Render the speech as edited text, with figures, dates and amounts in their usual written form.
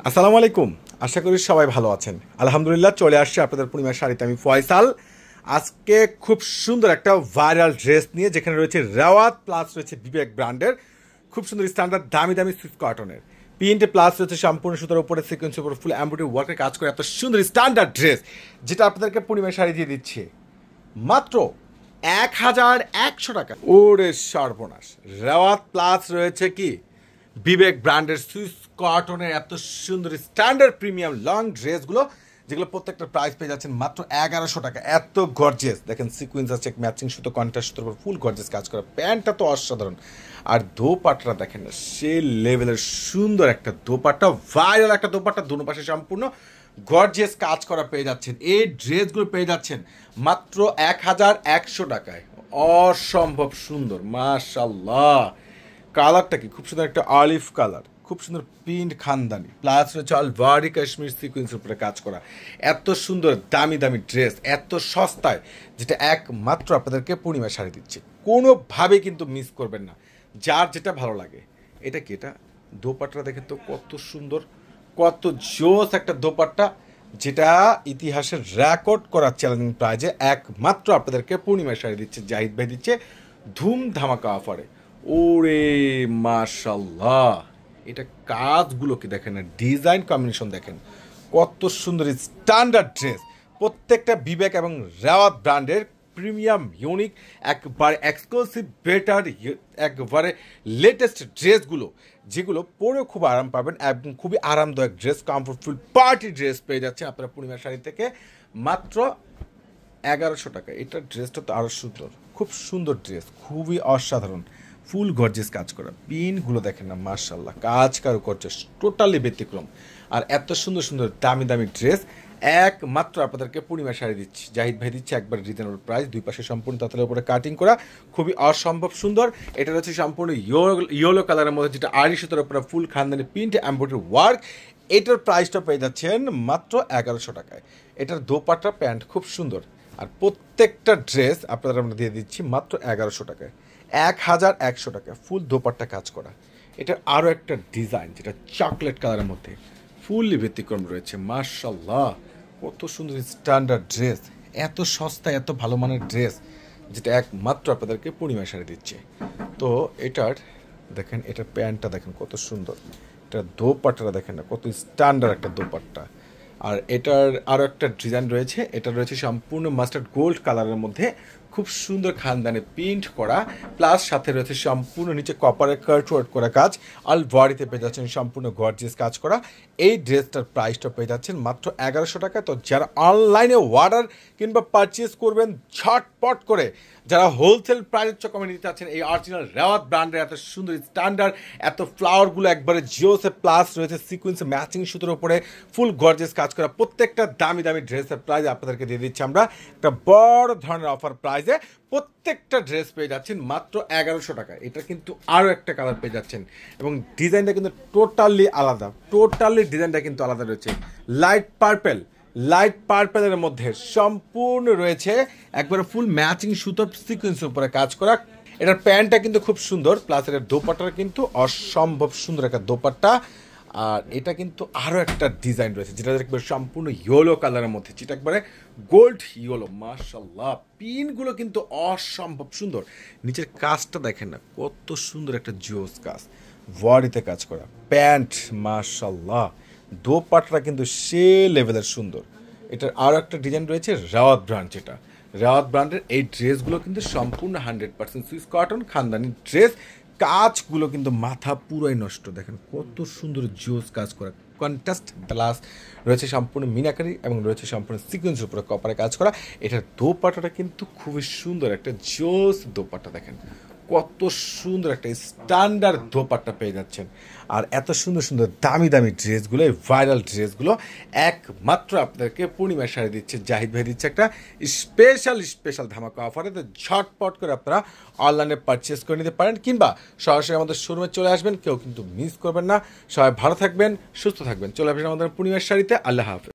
আসসালামু আলাইকুম। আশা করি সবাই ভালো আছেন। আলহামদুলিল্লাহ চলে আসছে আপনাদের পূর্ণিমার শাড়িতে আমি ফয়সাল। আজকে খুব সুন্দর একটা ভাইরাল ড্রেস নিয়ে, যেখানে রয়েছে রেওয়াত প্লাস রয়েছে বিবেক ব্র্যান্ডের খুব সুন্দর স্ট্যান্ডার্ড দামি দামি সুইস কটনের প্রিন্টে প্লাস রয়েছে সম্পূর্ণ সুতার উপরে সিকোয়েন্সের উপর ফুল এমব্রয়ডারি ওয়ার্কের কাজ করে এত সুন্দর স্ট্যান্ডার্ড ড্রেস, যেটা আপনাদেরকে পূর্ণিমার শাড়ি দিয়ে দিচ্ছে মাত্র 1100 টাকা। ওরে সর্বনাশ! রেওয়াত প্লাস রয়েছে কি বিবেক ব্র্যান্ডের সুইস কটনের এত সুন্দর স্ট্যান্ডার্ড প্রিমিয়াম লং ড্রেসগুলো, যেগুলো প্রত্যেকটা প্রাইস পেয়ে যাচ্ছেন মাত্র 1100 টাকা। এত গর্জিয়াস দেখেন, সিকুয়েন্স আছে, ম্যাচিং সুতো, কন্ট্রাস্ট সুতোর উপর ফুল গর্জিয়াস কাজ করা। প্যান্টটা তো অসাধারণ, আর দোপাট্টাটা দেখেন না, সে লেভেলের সুন্দর একটা দোপাট্টা, ভাইরাল একটা দোপাট্টা, দুনো পাশে সম্পূর্ণ গর্জিয়াস কাজ করা পেয়ে যাচ্ছেন। এই ড্রেসগুলো পেয়ে যাচ্ছেন মাত্র 1100 টাকায়। অসম্ভব সুন্দর, মাশাআল্লাহ। কালারটা কি খুব সুন্দর একটা অলিভ কালার, খুব সুন্দর প্রিন্ট খানদানি, প্লাস রয়েছে আলভারি কাশ্মীর সিকুয়েন্সের উপরে কাজ করা। এত সুন্দর দামি দামি ড্রেস এত সস্তায়, যেটা একমাত্র আপনাদেরকে পূর্ণিমা শাড়ি দিচ্ছে। কোনোভাবেই কিন্তু মিস করবেন না, যার যেটা ভালো লাগে। এটা কি, এটা দোপাট্টা দেখেন তো কত সুন্দর, কত জোস একটা দোপাট্টা, যেটা ইতিহাসের রেকর্ড করা চ্যালেঞ্জিং প্রাইজে একমাত্র আপনাদেরকে পূর্ণিমা শাড়ি দিচ্ছে, জাহিদ ভাই দিচ্ছে ধুম ধামাকা অফারে। ওরে মাশাল্লাহ! এটা কাজগুলো কি দেখেন না, ডিজাইন কম্বিনেশন দেখেন কত সুন্দর স্ট্যান্ডার্ড ড্রেস। প্রত্যেকটা বিবেক এবং রেওয়াত ব্র্যান্ডের প্রিমিয়াম ইউনিক একবারে এক্সক্লুসিভ বেটার একবারে লেটেস্ট ড্রেসগুলো, যেগুলো পরেও খুব আরাম পাবেন এবং খুবই আরামদায়ক ড্রেস, কমফোর্টফুল পার্টি ড্রেস পেয়ে যাচ্ছেন আপনারা পূর্ণিমা শাড়ি থেকে মাত্র 1100 টাকা। এটা ড্রেসটা তো আরও সুন্দর, খুব সুন্দর ড্রেস, খুবই অসাধারণ, ফুল গর্জিয়াস কাজ করা। পিনগুলো দেখেন না, মাশাআল্লাহ, কাজ কারো করছে টোটালি ব্যতিক্রম। আর এত সুন্দর সুন্দর দামি দামি ড্রেস একমাত্র আপনাদেরকে পূর্ণিমা শাড়ি দিচ্ছি, জাহিদ ভাই দিচ্ছে একবার রিজনেবল প্রাইস, দুই পাশে সম্পূর্ণ তাঁতের উপরে কাটিং করা, খুবই অসম্ভব সুন্দর। এটা হচ্ছে সম্পূর্ণ ইয়েলো কালারের মধ্যে, যেটা আড়ি সুতোর উপরে ফুল খানদানি প্রিন্ট এমব্রয়ডারি ওয়ার্ক। এটার প্রাইসটা পেয়ে যাচ্ছেন মাত্র 1100 টাকায়। এটার দোপাট্টা প্যান্ট খুব সুন্দর, আর প্রত্যেকটা ড্রেস আপনারা আমরা দিয়ে দিচ্ছি মাত্র 1100 টাকায়। 1100 টাকা ফুল দোপাট্টা কাজ করা। এটার আরও একটা ডিজাইন, যেটা চকলেট কালারের মধ্যে ফুললি ব্যতিক্রম রয়েছে। মাশাআল্লাহ, কত সুন্দর স্ট্যান্ডার্ড ড্রেস, এত সস্তায় এত ভালো মানের ড্রেস, যেটা একমাত্র আপনাদেরকে পূর্ণিমা শাড়ি দিচ্ছে। তো এটার দেখেন, এটার প্যান্টটা দেখেন কত সুন্দর, এটার দোপাট্টাটা দেখেন না কত স্ট্যান্ডার্ড একটা দোপাট্টা। আর এটার আরও একটা ডিজাইন রয়েছে, এটা রয়েছে সম্পূর্ণ মাস্টার্ড গোল্ড কালারের মধ্যে, খুব সুন্দর খানদানে প্রিন্ট করা, প্লাস সাথে রয়েছে সম্পূর্ণ নিচে কপারের কার্ট ওয়ার্ক করা কাজ, আল বডিতে পেয়ে যাচ্ছেন সম্পূর্ণ গর্জিয়াস কাজ করা। এই ড্রেসটার প্রাইসটা পেয়ে যাচ্ছেন মাত্র 1100 টাকা। তো যারা অনলাইনে অর্ডার কিংবা পারচেস করবেন ঝটপট করে, যারা হোলসেল প্রাইসের চকমে নিতে চাচ্ছেন এই অরিজিনাল রেওয়াত ব্র্যান্ডের এত সুন্দর স্ট্যান্ডার্ড, এত ফ্লাওয়ারগুলো একবারে জিওসে, প্লাস রয়েছে সিকুয়েন্সে ম্যাচিং সুতোর উপরে ফুল গর্জিয়াস কাজ করা, প্রত্যেকটা দামি দামি ড্রেসের প্রাইস আপনাদেরকে দিয়ে দিচ্ছি আমরা একটা বড় ধরনের অফার প্রাইসে। প্রত্যেকটা ড্রেস পেয়ে যাচ্ছেন মাত্র 1100 টাকা। এটা কিন্তু আরও একটা কালার পেয়ে যাচ্ছেন, এবং ডিজাইনটা কিন্তু টোটালি আলাদা, টোটালি ডিজাইনটা কিন্তু আলাদা রয়েছে। লাইট পার্পেলের মধ্যে সম্পূর্ণ রয়েছে একবারে ফুল ম্যাচিং সুতোর সিকোয়েন্সের উপরে কাজ করা। এটার প্যান্টটা কিন্তু খুব সুন্দর, প্লাস এটার দোপাট্টাটা কিন্তু অসম্ভব সুন্দর একটা দোপাট্টা। আর এটা কিন্তু আরও একটা ডিজাইন রয়েছে, যেটা একবার সম্পূর্ণ ইয়েলো কালারের মধ্যে, যেটা একবারে গোল্ড ইয়েলো। মাশাআল্লাহ, পিনগুলো কিন্তু অসম্ভব সুন্দর। নিচের কাজটা দেখেন না কত সুন্দর একটা জোস কাজ, বডিতে কাজ করা, প্যান্ট মাশাআল্লাহ, দোপাট্টা কিন্তু সে লেভেলের সুন্দর। এটার আরও একটা ডিজাইন রয়েছে রেওয়াত ব্র্যান্ড, যেটা রেওয়াত ব্র্যান্ডের এই ড্রেসগুলো কিন্তু সম্পূর্ণ 100% সুইস কটন খানদানি ড্রেস। কাজগুলো কিন্তু মাথা পুরোই নষ্ট, দেখেন কত সুন্দর জোস কাজ করা, কন্ট্রাস্ট প্লাস রয়েছে সম্পূর্ণ মিনাকারি এবং রয়েছে সম্পূর্ণ সিকোয়েন্সের উপরে কপারে কাজ করা। এটার দোপাট্টাটা কিন্তু খুবই সুন্দর একটা জোস দোপাট্টা, দেখেন কত সুন্দর একটা স্ট্যান্ডার্ড দোপাট্টা পেয়ে যাচ্ছেন। আর এত সুন্দর সুন্দর দামি দামি ড্রেসগুলো, এই ভাইরাল ড্রেসগুলো একমাত্র আপনাদেরকে পূর্ণিমা শাড়ি দিচ্ছে, জাহিদ ভাই দিচ্ছে একটা স্পেশাল ধামাকা অফারে। তো ঝটপট করে আপনারা অনলাইনে পারচেস করে নিতে পারেন, কিংবা সরাসরি আমাদের শোরুমে চলে আসবেন, কেউ কিন্তু মিস করবেন না। সবাই ভালো থাকবেন, সুস্থ থাকবেন, চলে আসবেন আমাদের পূর্ণিমার শাড়িতে। আল্লাহ হাফেজ।